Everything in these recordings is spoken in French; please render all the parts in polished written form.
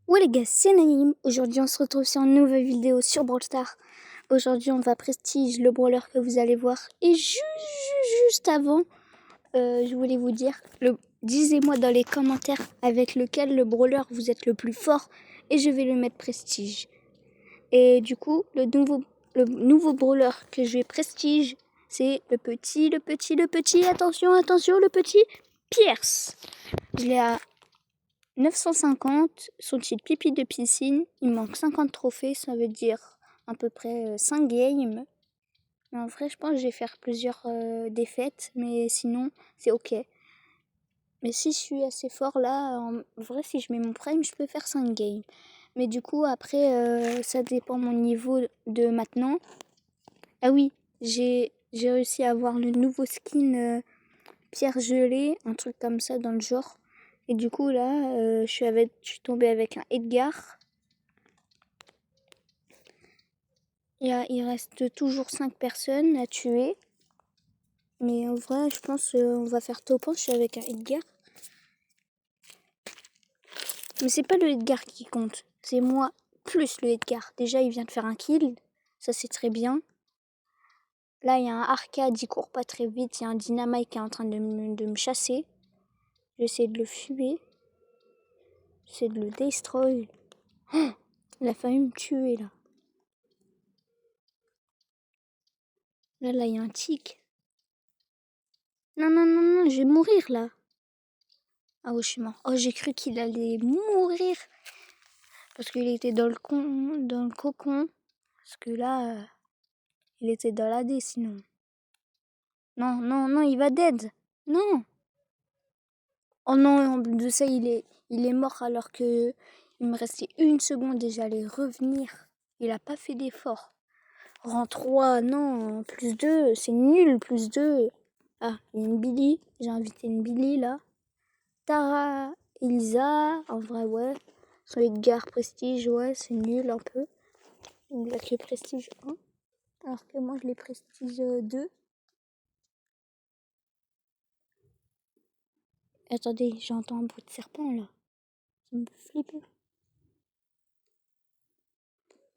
Ouais les gars, c'est Naïm. Aujourd'hui on se retrouve sur une nouvelle vidéo sur Brawl Stars. Aujourd'hui on va prestige le brawler que vous allez voir. Et juste avant, je voulais vous dire, disez-moi dans les commentaires avec lequel le brawler vous êtes le plus fort. Et je vais le mettre prestige. Et du coup, le nouveau brawler que je vais prestige, c'est le petit, attention, le petit Pierce. Je l'ai à 950, son titre pipi de piscine, il manque 50 trophées, ça veut dire à peu près 5 games. Mais en vrai, je pense que je vais faire plusieurs défaites, mais sinon, c'est ok. Mais si je suis assez fort là, en vrai, si je mets mon prime, je peux faire 5 games. Mais du coup, après, ça dépend mon niveau de maintenant. Ah oui, j'ai réussi à avoir le nouveau skin pierre gelée, un truc comme ça dans le genre. Et du coup, là, je suis tombée avec un Edgar. Il reste toujours 5 personnes à tuer. Mais en vrai, je pense qu'on va faire top 1. Je suis avec un Edgar. Mais c'est pas le Edgar qui compte. C'est moi plus le Edgar. Déjà, il vient de faire un kill. Ça, c'est très bien. Là, il y a un Arcade, il court pas très vite. Il y a un Dynamite qui est en train de me chasser. J'essaie de le fumer. J'essaie de le destroy. Oh, il a failli me tuer, là. Là, il y a un tic. Non, non, non, non, je vais mourir, là. Ah ouais, je suis mort. Oh, j'ai cru qu'il allait mourir. Parce qu'il était dans le cocon. Parce que là, il était dans la D, sinon. Non, non, non, il va dead. Non. Oh non, en plus de ça, il est mort alors que il me restait 1 seconde et j'allais revenir. Il a pas fait d'effort. Rang 3, non, plus 2, c'est nul, plus 2. Ah, il y a une Billy. J'ai invité une Billy, là. Tara, Elisa, en vrai, ouais. Son Edgar Prestige, ouais, c'est nul un peu. Il a que Prestige 1, alors que moi je l'ai Prestige 2. Attendez, j'entends un bruit de serpent là. Ça me fait flipper.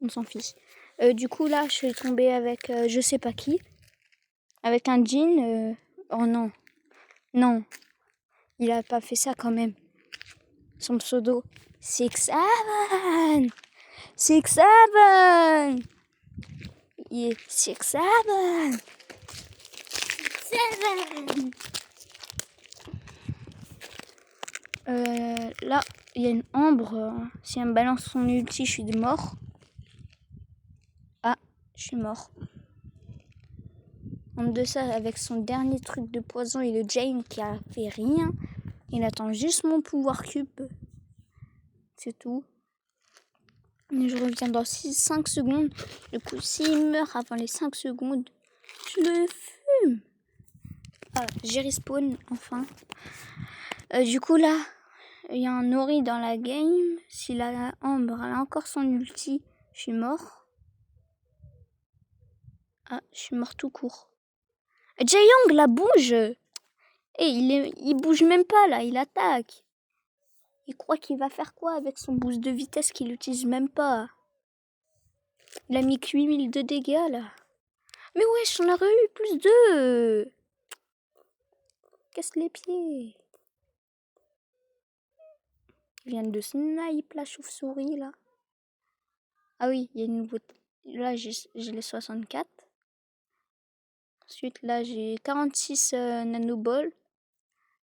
On s'en fiche. Du coup, là, je suis tombée avec je sais pas qui. Avec un jean. Oh non. Non. Il a pas fait ça quand même. Son pseudo. 6-7. 6-7. Il est 6-7. 7. Là, il y a une Ambre. Si elle me balance son ulti, je suis mort. Ah, je suis mort. En de ça, avec son dernier truc de poison et le Jane qui a fait rien. Il attend juste mon pouvoir cube. C'est tout. Et je reviens dans 5 secondes. Du coup, s'il meurt avant les 5 secondes, je le fume. Ah, j'ai respawn, enfin. Du coup, là, il y a un Ori dans la game. Si la Ambre elle a encore son ulti, je suis mort. Ah, je suis mort tout court. Jae-Young, là, bouge. Il bouge même pas, là, il attaque. Il croit qu'il va faire quoi avec son boost de vitesse qu'il utilise même pas. Il a mis que 8000 de dégâts, là. Mais wesh, on aurait eu plus 2. Casse les pieds. Il vient de snipe la chauve-souris, là. Ah oui, il y a une nouveauté. Là, j'ai les 64. Ensuite, là, j'ai 46 nanoballs.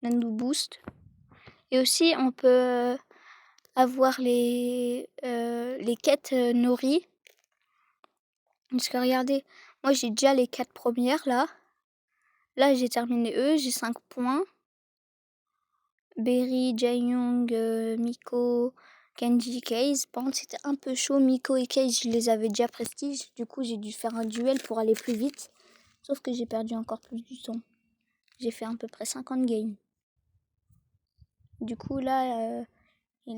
Nano boost. Et aussi, on peut avoir les quêtes Nori. Parce que regardez, moi j'ai déjà les 4 premières là. Là, j'ai terminé eux, j'ai 5 points. Berry, Jae-Young, Miko, Kenji, Case. Par contre, c'était un peu chaud. Miko et Case, je les avais déjà prestige. Du coup, j'ai dû faire un duel pour aller plus vite. Sauf que j'ai perdu encore plus du temps. J'ai fait à peu près 50 games. Du coup, là, il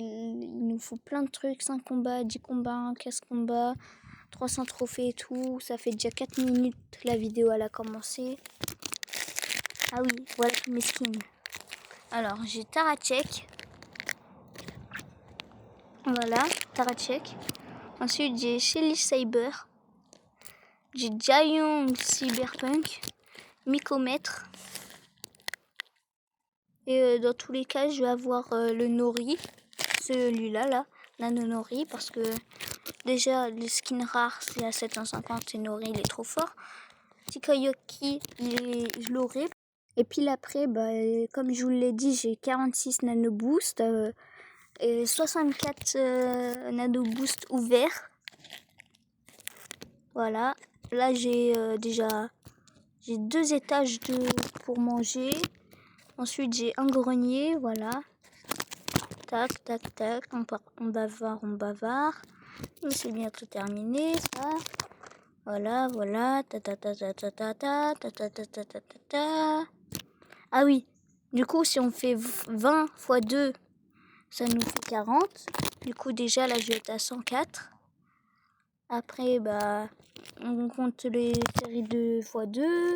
nous faut plein de trucs. 5 combats, 10 combats, 15 combats, 300 trophées et tout. Ça fait déjà 4 minutes la vidéo elle a commencé. Ah oui, voilà tous mes skins. Alors, j'ai Tarachek. Voilà, Tarachek. Ensuite, j'ai Shelly Saber. J'ai Giant Cyberpunk. Micomètre. Et dans tous les cas, je vais avoir le Nori. Celui-là, là. Nano Nori. Parce que déjà, le skin rare, c'est à 750. Et Nori, il est trop fort. Tikoyoki, je l'aurai. Et puis après, comme je vous l'ai dit, j'ai 46 Nano Boost. Et 64 Nano Boost ouverts. Voilà. Là, j'ai déjà... J'ai 2 étages pour manger. Ensuite, j'ai un grenier, voilà. Tac, tac, tac. On bavard. Mais c'est bientôt terminé, ça. Voilà, voilà. Ta ta ta ta ta ta ta ta ta ta ta ta ta ta. Ah oui. Du coup, si on fait 20 x 2, ça nous fait 40. Du coup, déjà, là, je vais être à 104. Après, on compte les séries 2 x 2.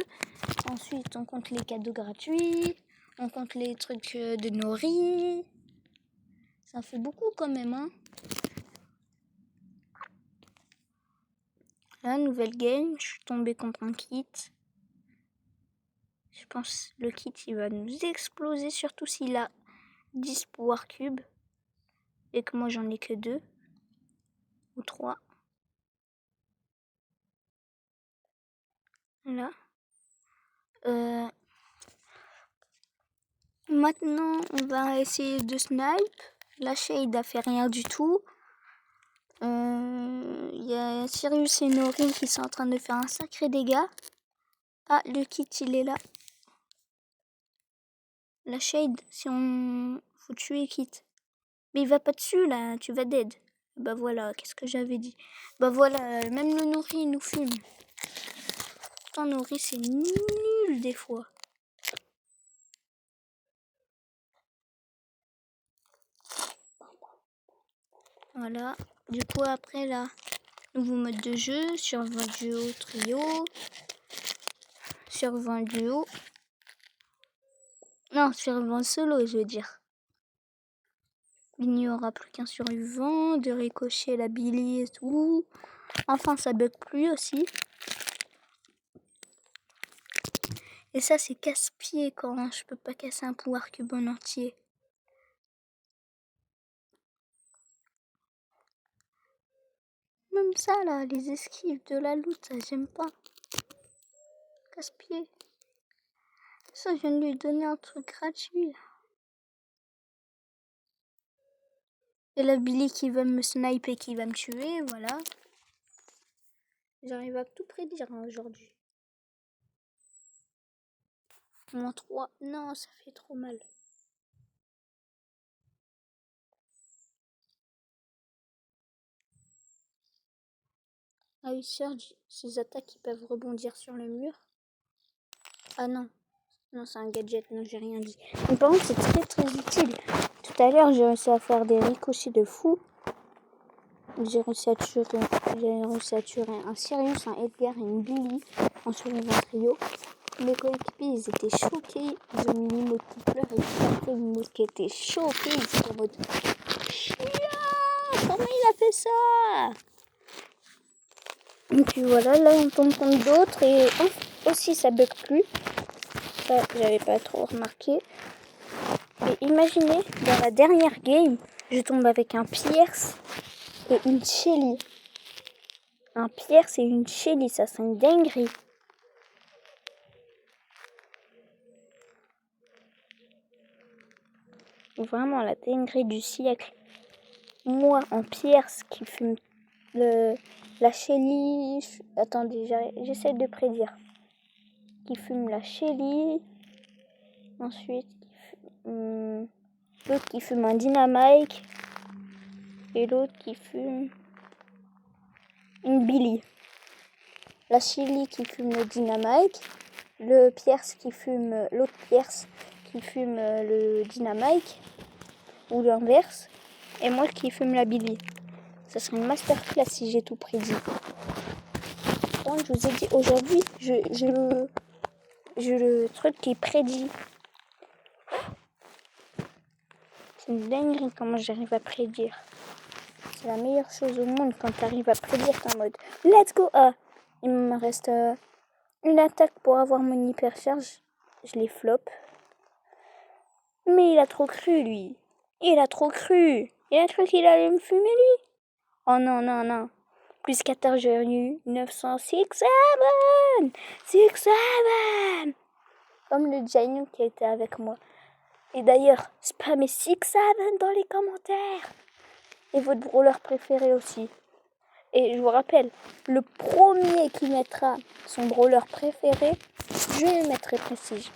Ensuite, on compte les cadeaux gratuits. On compte les trucs de Nori. Ça fait beaucoup quand même, hein. Là, nouvelle game. Je suis tombée contre un kit. Je pense que le kit, il va nous exploser. Surtout s'il a 10 Power Cubes. Et que moi, j'en ai que 2. Ou 3. Là. Maintenant, on va essayer de snipe. La shade a fait rien du tout. Il y a Sirius et Nori qui sont en train de faire un sacré dégât. Ah, le kit, il est là. La shade, si on... Faut tuer kit. Mais il va pas dessus, là. Tu vas dead. Bah voilà, qu'est-ce que j'avais dit. Bah voilà, même le Nori, il nous fume. Putain, Nori, c'est nul des fois. Voilà. Du coup, après, là, nouveau mode de jeu. Survoi duo, trio. Survoi duo. Non, survoi solo, je veux dire. Il n'y aura plus qu'un survivant. De ricocher la Billy et tout. Enfin, ça bug plus aussi. Et ça, c'est casse-pied quand je peux pas casser un Power Cube en entier. Même ça, là, les esquives de la loot, ça, j'aime pas. Casse-pied. Ça, je viens de lui donner un truc gratuit. Et la Billy qui va me sniper, qui va me tuer, voilà. J'arrive à tout prédire aujourd'hui. Moins 3. Non, ça fait trop mal. Ah oui, Surge, ces attaques qui peuvent rebondir sur le mur. Ah non. Non, c'est un gadget, non, j'ai rien dit. Mais par contre, c'est très très utile. Tout à l'heure, j'ai réussi à faire des ricochets de fou. J'ai réussi à tuer un Sirius, un Edgar et une Billy en survivant trio. Mes coéquipiers, ils étaient choqués. Ils ont mis l'emote qui pleure et puis après l'emote qui était choquée. Ils étaient en mode Chia, comment il a fait ça? Et puis voilà, là on tombe contre d'autres et aussi ça bug plus. Ça, j'avais pas trop remarqué. Et imaginez, dans la dernière game, je tombe avec un Pierce et une Shelly. Un Pierce et une Shelly, ça c'est une dinguerie. Vraiment la dinguerie du siècle. Moi en Pierce qui fume la Shelly. Attendez, j'essaie de prédire. Qui fume la Shelly. Ensuite, l'autre qui fume un Dynamite. Et l'autre qui fume une Billy. La Shelly qui fume le Dynamite. Le Pierce qui fume. L'autre Pierce qui fume le Dynamite. Ou l'inverse. Et moi qui fume la Billy. Ça serait une masterclass si j'ai tout prédit. Donc je vous ai dit aujourd'hui, j'ai le truc qui prédit. C'est une dinguerie comment j'arrive à prédire. c'est la meilleure chose au monde quand tu arrives à prédire en mode let's go. Ah, il me reste une attaque pour avoir mon hypercharge. Je les flop. Mais il a trop cru, lui. Il a trop cru. Il a cru qu'il allait me fumer, lui. Oh non, non, non. Plus 14, j'ai eu 900. 6-7. 6-7. Comme le Giant qui était avec moi. Et d'ailleurs, spammez 6-7 dans les commentaires. Et votre brawler préféré aussi. Et je vous rappelle, le premier qui mettra son brawler préféré, je lui mettrai Prestige.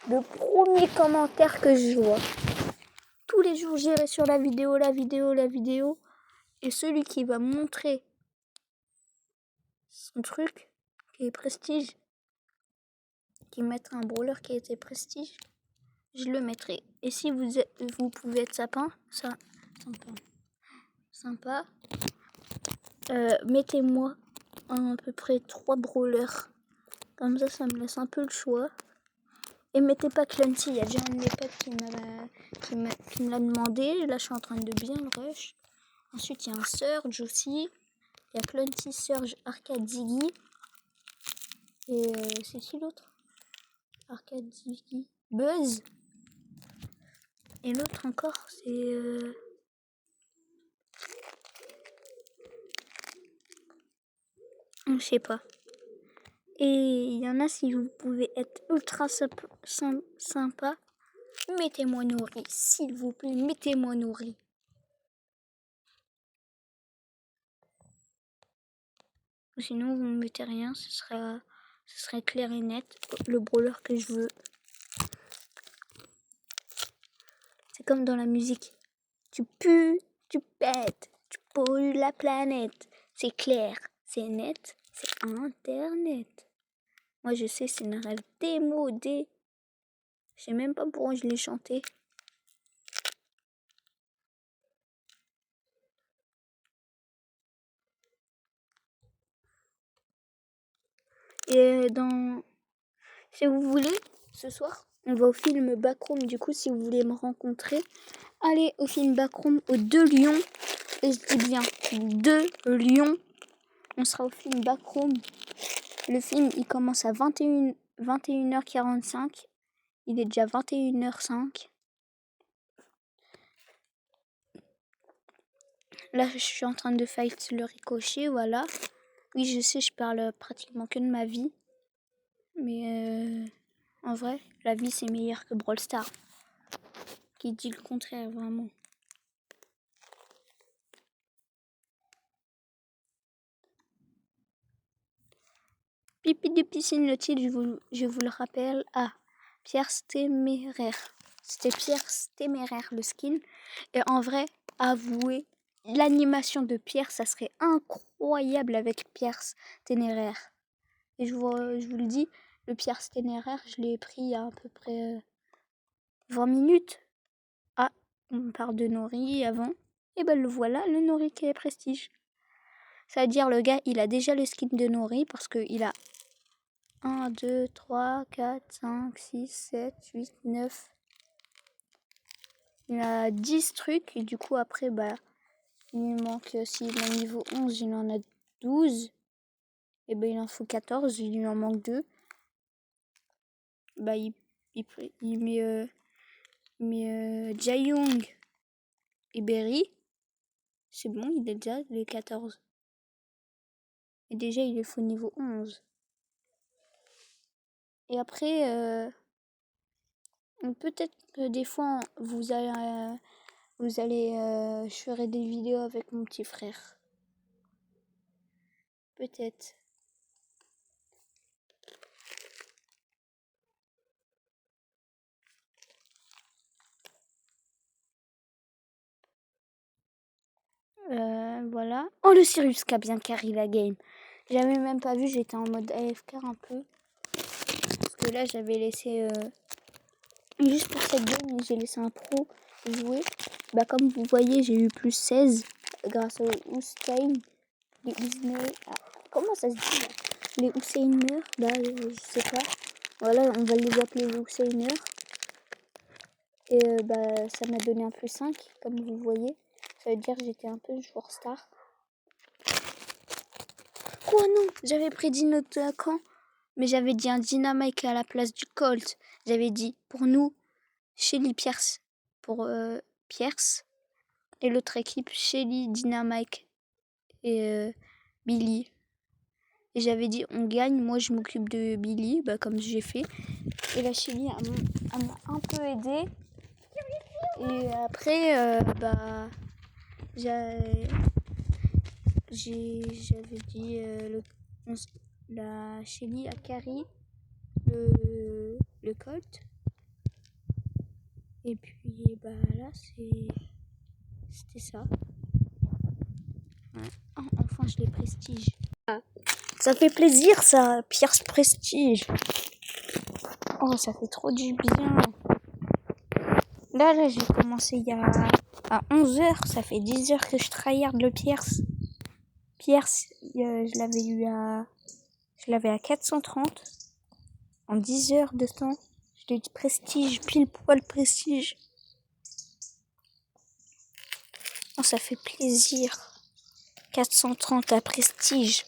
Le premier commentaire que je vois. Tous les jours, j'irai sur la vidéo. Et celui qui va montrer son truc, qui est Prestige, qui mettra un brawler qui était Prestige, je le mettrai. Et si vous pouvez être sympa, mettez-moi à peu près 3 brawlers. Comme ça me laisse un peu le choix. Et mettez pas Clancy, il y a déjà un de mes potes qui me l'a demandé. Là, je suis en train de bien le rush. Ensuite, il y a un Surge aussi. Il y a Clancy, Surge, Arcade, Ziggy. Et c'est qui l'autre? Arcade, Ziggy, Buzz. Et l'autre encore, c'est... je sais pas. Et il y en a, si vous pouvez être ultra sympa, mettez-moi nourri. S'il vous plaît, mettez-moi nourri. Sinon, vous ne mettez rien, ce serait clair et net. Le brawler que je veux. C'est comme dans la musique. Tu pues, tu pètes, tu pollues la planète. C'est clair, c'est net, c'est Internet. Moi, je sais, c'est une rêve démodée. Je sais même pas pourquoi je l'ai chanté. Et si vous voulez, ce soir, on va au film Backroom. Du coup, si vous voulez me rencontrer, allez au film Backroom aux 2 Lions. Et je dis bien 2 Lions. On sera au film Backroom. Le film, il commence à 21h45. Il est déjà 21h05. Là, je suis en train de fight le ricochet, voilà. Oui, je sais, je parle pratiquement que de ma vie. Mais en vrai, la vie, c'est meilleur que Brawl Stars. Qui dit le contraire, vraiment. Pipi de piscine, le titre, je vous le rappelle. Ah, Pierce Téméraire. C'était Pierce Téméraire, le skin. Et en vrai, avouez, l'animation de Pierre, ça serait incroyable avec Pierce Téméraire. Et je vous le dis, le Pierce Téméraire, je l'ai pris il y a à peu près 20 minutes. Ah, on parle de Nori avant. Et ben le voilà, le Nori qui est Prestige. C'est-à-dire le gars, il a déjà le skin de Nori parce qu'il a 1, 2, 3, 4, 5, 6, 7, 8, 9. Il a 10 trucs et du coup après, bah, il lui manque, s'il est niveau 11, il en a 12. Et ben il en faut 14, il lui en manque 2. Bah, il met Jaeyoung et Berry. C'est bon, il est déjà les 14. Et déjà, il est faut niveau 11. Et après, peut-être que des fois, je ferai des vidéos avec mon petit frère. Peut-être. Voilà. Oh, le Sirius qui a bien carry la game. J'avais même pas vu, j'étais en mode AFK un peu. Parce que là, j'avais laissé... juste pour cette game, j'ai laissé un pro jouer. Bah, comme vous voyez, j'ai eu plus 16 grâce au Hussein. Les Hussein... comment ça se dit là? Les Husseiner, bah, je sais pas. Voilà, on va les appeler les Husseiner. Et bah, ça m'a donné un plus 5, comme vous voyez. Ça veut dire que j'étais un peu joueur star. Quoi non, j'avais prédit notre camp, mais j'avais dit un Dynamite à la place du Colt. J'avais dit pour nous, Shelly Pierce pour Pierce. Et l'autre équipe, Shelly, Dynamite et Billy. Et j'avais dit on gagne, moi je m'occupe de Billy, comme j'ai fait. Et la Shelly elle m'a un peu aidé. Et après, j'avais dit la Shelly a carry le Colt. Et puis là c'était ça. Ouais. Oh, enfin je les prestige. Ah, ça fait plaisir ça, Pierce Prestige. Oh ça fait trop du bien. Là j'ai commencé il y a à 11h, ça fait 10h que je tryhard le Pierce. Pierce, je l'avais à 430 en 10 heures de temps. Je l'ai dit prestige, pile poil prestige. Oh, ça fait plaisir. 430 à prestige.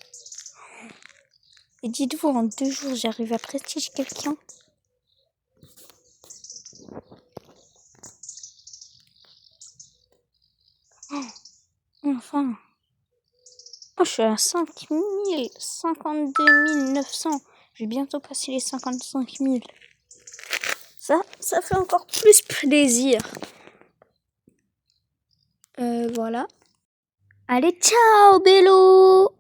Et dites-vous, en 2 jours, j'arrive à prestige quelqu'un. Oh, enfin. Oh, je suis à 52 900. Je vais bientôt passer les 55 000. Ça fait encore plus plaisir. Voilà. Allez, ciao, Bello!